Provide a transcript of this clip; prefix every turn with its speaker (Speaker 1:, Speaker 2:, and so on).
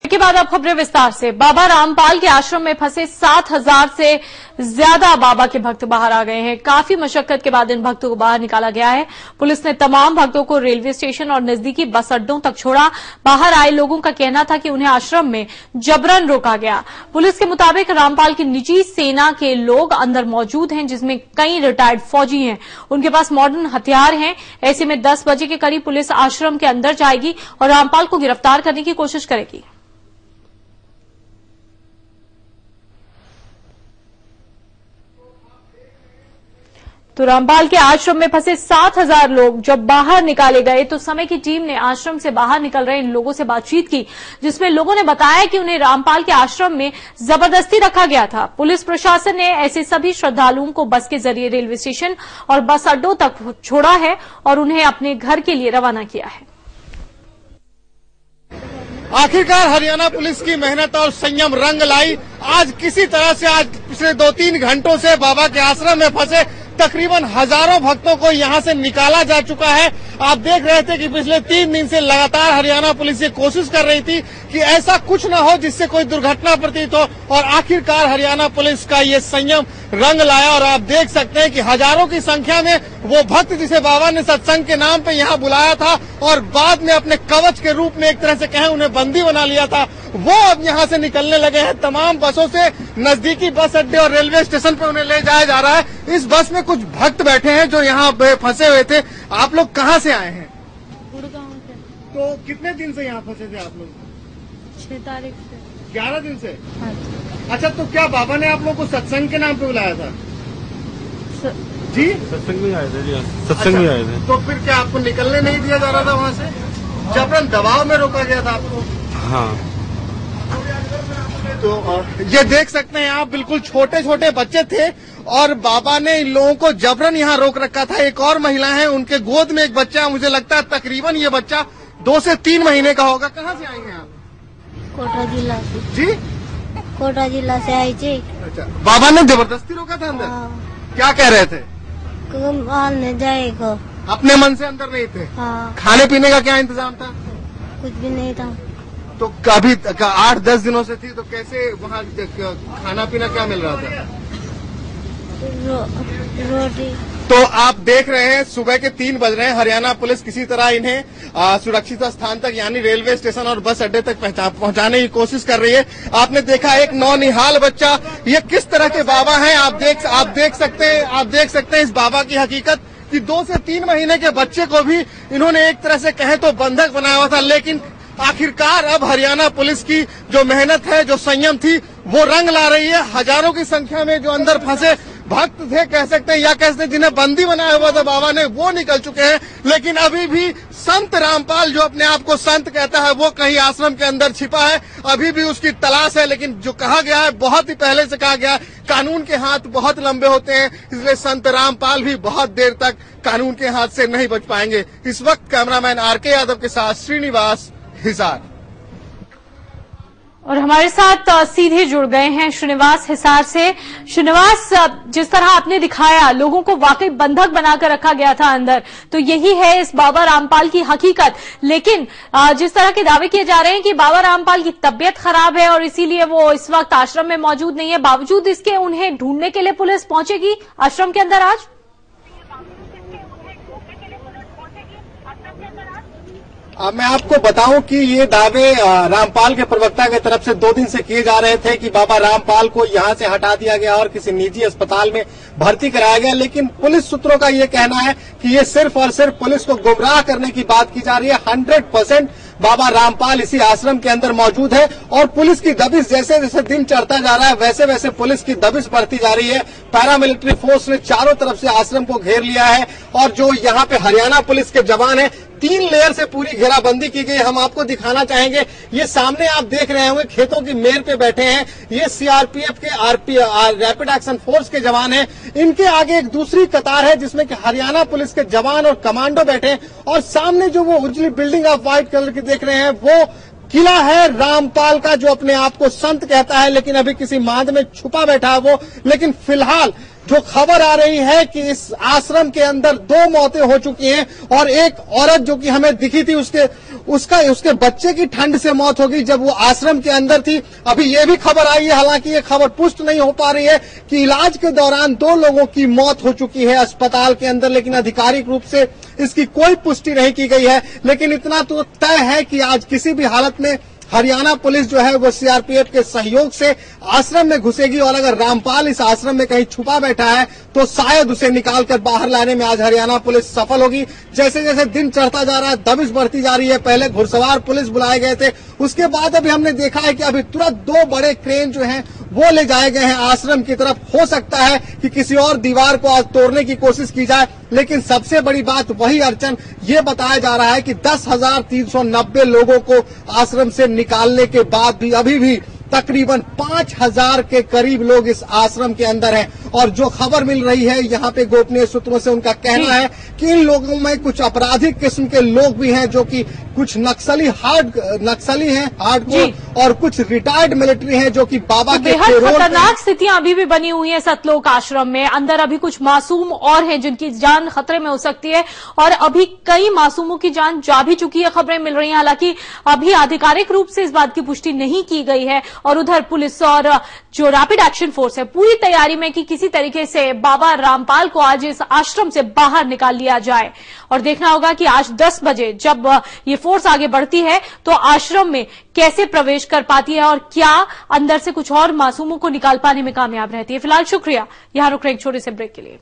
Speaker 1: के बाद अब खबरें विस्तार से। बाबा रामपाल के आश्रम में फंसे 7,000 से ज्यादा बाबा के भक्त बाहर आ गए हैं। काफी मशक्कत के बाद इन भक्तों को बाहर निकाला गया है। पुलिस ने तमाम भक्तों को रेलवे स्टेशन और नजदीकी बस अड्डों तक छोड़ा। बाहर आए लोगों का कहना था कि उन्हें आश्रम में जबरन रोका गया। पुलिस के मुताबिक रामपाल की निजी सेना के लोग अंदर मौजूद हैं, जिसमें कई रिटायर्ड फौजी हैं। उनके पास मॉडर्न हथियार हैं। ऐसे में 10 बजे के करीब पुलिस आश्रम के अंदर जाएगी और रामपाल को गिरफ्तार करने की कोशिश करेगी। तो रामपाल के आश्रम में फंसे 7,000 लोग जब बाहर निकाले गए तो समय की टीम ने आश्रम से बाहर निकल रहे इन लोगों से बातचीत की, जिसमें लोगों ने बताया कि उन्हें रामपाल के आश्रम में जबरदस्ती रखा गया था। पुलिस प्रशासन ने ऐसे सभी श्रद्धालुओं को बस के जरिए रेलवे स्टेशन और बस अड्डों तक छोड़ा है और उन्हें अपने घर के लिए रवाना किया है।
Speaker 2: आखिरकार हरियाणा पुलिस की मेहनत और संयम रंग लाई। आज किसी तरह से आज पिछले 2-3 घंटों से बाबा के आश्रम में फंसे तकरीबन हजारों भक्तों को यहां से निकाला जा चुका है। आप देख रहे थे कि पिछले 3 दिन से लगातार हरियाणा पुलिस ये कोशिश कर रही थी कि ऐसा कुछ न हो जिससे कोई दुर्घटना प्रतीत हो, और आखिरकार हरियाणा पुलिस का ये संयम रंग लाया। और आप देख सकते हैं कि हजारों की संख्या में वो भक्त जिसे बाबा ने सत्संग के नाम पे यहाँ बुलाया था और बाद में अपने कवच के रूप में एक तरह से कहें उन्हें बंदी बना लिया था, वो अब यहाँ से निकलने लगे हैं। तमाम बसों से नजदीकी बस अड्डे और रेलवे स्टेशन पे उन्हें ले जाया जा रहा है। इस बस में कुछ भक्त बैठे हैं जो यहाँ फंसे हुए थे। आप लोग कहाँ से आए हैं?
Speaker 3: गुड़गांव से।
Speaker 2: तो कितने दिन से यहाँ फंसे थे आप लोग?
Speaker 3: 6 तारीख से।
Speaker 2: 11 दिन से?
Speaker 3: हाँ।
Speaker 2: अच्छा, तो क्या बाबा ने आप लोग को सत्संग के नाम पे बुलाया था? जी
Speaker 4: सत्संग में आए थे जी। सत्संग में आए थे।
Speaker 2: तो फिर क्या आपको निकलने नहीं दिया जा रहा था वहाँ से? जबरन दबाव में रोका गया था आपको?
Speaker 4: हाँ।
Speaker 2: तो ये देख सकते हैं आप, बिल्कुल छोटे छोटे बच्चे थे और बाबा ने इन लोगों को जबरन यहाँ रोक रखा था। एक और महिला है, उनके गोद में एक बच्चा, मुझे लगता है तकरीबन ये बच्चा 2 से 3 महीने का होगा। कहाँ से आएंगे आप?
Speaker 3: कोटा जिला से।
Speaker 2: जी
Speaker 3: कोटा जिला से आई थी।
Speaker 2: अच्छा, बाबा ने जबरदस्ती रोका था अंदर?
Speaker 3: हाँ।
Speaker 2: क्या कह रहे थे?
Speaker 3: नहीं जाएगा।
Speaker 2: अपने मन से अंदर नहीं थे?
Speaker 3: हाँ।
Speaker 2: खाने पीने का क्या इंतजाम था?
Speaker 3: कुछ भी नहीं था।
Speaker 2: तो कभी 8-10 दिनों से थी, तो कैसे वहाँ खाना पीना क्या मिल रहा था?
Speaker 3: रोटी।
Speaker 2: तो आप देख रहे हैं सुबह के 3 बज रहे हैं। हरियाणा पुलिस किसी तरह इन्हें सुरक्षित स्थान तक यानी रेलवे स्टेशन और बस अड्डे तक पहुंचाने की कोशिश कर रही है। आपने देखा एक नौनिहाल बच्चा, ये किस तरह के बाबा हैं आप देख सकते हैं इस बाबा की हकीकत कि 2 से 3 महीने के बच्चे को भी इन्होंने एक तरह से कहे तो बंधक बनाया हुआ था। लेकिन आखिरकार अब हरियाणा पुलिस की जो मेहनत है, जो संयम थी, वो रंग ला रही है। हजारों की संख्या में जो अंदर फंसे भक्त थे, कह सकते हैं, या कह सकते हैं जिन्हें बंदी बनाया हुआ था बाबा ने, वो निकल चुके हैं। लेकिन अभी भी संत रामपाल, जो अपने आप को संत कहता है, वो कहीं आश्रम के अंदर छिपा है। अभी भी उसकी तलाश है। लेकिन जो कहा गया है, बहुत ही पहले से कहा गया है, कानून के हाथ बहुत लंबे होते हैं, इसलिए संत रामपाल भी बहुत देर तक कानून के हाथ से नहीं बच पाएंगे। इस वक्त कैमरामैन आर.के. यादव के साथ श्रीनिवास, हिसार।
Speaker 1: और हमारे साथ सीधे जुड़ गए हैं श्रीनिवास हिसार से। श्रीनिवास, जिस तरह आपने दिखाया लोगों को वाकई बंधक बनाकर रखा गया था अंदर, तो यही है इस बाबा रामपाल की हकीकत। लेकिन जिस तरह के दावे किए जा रहे हैं कि बाबा रामपाल की तबीयत खराब है और इसीलिए वो इस वक्त आश्रम में मौजूद नहीं है, बावजूद इसके उन्हें ढूंढने के लिए पुलिस पहुंचेगी आश्रम के अंदर आज?
Speaker 2: मैं आपको बताऊं कि ये दावे रामपाल के प्रवक्ता की तरफ से 2 दिन से किए जा रहे थे कि बाबा रामपाल को यहां से हटा दिया गया और किसी निजी अस्पताल में भर्ती कराया गया। लेकिन पुलिस सूत्रों का ये कहना है कि ये सिर्फ और सिर्फ पुलिस को गुमराह करने की बात की जा रही है। 100% बाबा रामपाल इसी आश्रम के अंदर मौजूद है और पुलिस की दबिश जैसे जैसे दिन चढ़ता जा रहा है, वैसे वैसे पुलिस की दबिश बढ़ती जा रही है। पैरामिलिट्री फोर्स ने चारों तरफ से आश्रम को घेर लिया है और जो यहाँ पे हरियाणा पुलिस के जवान है, 3 लेयर से पूरी घेराबंदी की गई। हम आपको दिखाना चाहेंगे, ये सामने आप देख रहे होंगे खेतों की मेर पे बैठे हैं, ये सीआरपीएफ के रैपिड एक्शन फोर्स के जवान हैं। इनके आगे एक दूसरी कतार है जिसमें कि हरियाणा पुलिस के जवान और कमांडो बैठे हैं और सामने जो वो उजली बिल्डिंग आप व्हाइट कलर की देख रहे हैं, वो किला है रामपाल का, जो अपने आप को संत कहता है, लेकिन अभी किसी मांद में छुपा बैठा है वो। लेकिन फिलहाल जो खबर आ रही है कि इस आश्रम के अंदर 2 मौतें हो चुकी हैं और एक औरत जो कि हमें दिखी थी उसके बच्चे की ठंड से मौत हो गई जब वो आश्रम के अंदर थी। अभी ये भी खबर आई है, हालांकि ये खबर पुष्ट नहीं हो पा रही है कि इलाज के दौरान 2 लोगों की मौत हो चुकी है अस्पताल के अंदर, लेकिन आधिकारिक रूप से इसकी कोई पुष्टि नहीं की गई है। लेकिन इतना तो तय है कि आज किसी भी हालत में हरियाणा पुलिस जो है वो सीआरपीएफ के सहयोग से आश्रम में घुसेगी और अगर रामपाल इस आश्रम में कहीं छुपा बैठा है तो शायद उसे निकालकर बाहर लाने में आज हरियाणा पुलिस सफल होगी। जैसे जैसे दिन चढ़ता जा रहा है दबिश बढ़ती जा रही है। पहले घुड़सवार पुलिस बुलाए गए थे, उसके बाद अभी हमने देखा है कि अभी तुरंत 2 बड़े क्रेन जो हैं वो ले जाए गए हैं आश्रम की तरफ। हो सकता है कि किसी और दीवार को आज तोड़ने की कोशिश की जाए, लेकिन सबसे बड़ी बात वही अर्चन ये बताया जा रहा है कि 10,390 लोगों को आश्रम से निकालने के बाद भी अभी भी तकरीबन 5,000 के करीब लोग इस आश्रम के अंदर हैं। और जो खबर मिल रही है यहाँ पे गोपनीय सूत्रों से, उनका कहना है कि इन लोगों में कुछ आपराधिक किस्म के लोग भी हैं जो कि कुछ नक्सली हैं हार्डकोर, और कुछ रिटायर्ड मिलिट्री हैं जो कि बाबा के
Speaker 1: बेहद खतरनाक स्थितियां अभी भी बनी हुई हैं सतलोक आश्रम में। अंदर अभी कुछ मासूम और हैं जिनकी जान खतरे में हो सकती है और अभी कई मासूमों की जान जा भी चुकी है, खबरें मिल रही हैं। हालांकि अभी आधिकारिक रूप से इस बात की पुष्टि नहीं की गई है। और उधर पुलिस और जो रैपिड एक्शन फोर्स है पूरी तैयारी में कि किसी तरीके से बाबा रामपाल को आज इस आश्रम से बाहर निकाल लिया जाए। और देखना होगा कि आज 10 बजे जब ये फोर्स आगे बढ़ती है तो आश्रम में कैसे प्रवेश कर पाती है और क्या अंदर से कुछ और मासूमों को निकाल पाने में कामयाब रहती है। फिलहाल शुक्रिया, यहां रुक रहे एक छोटे से ब्रेक के लिए।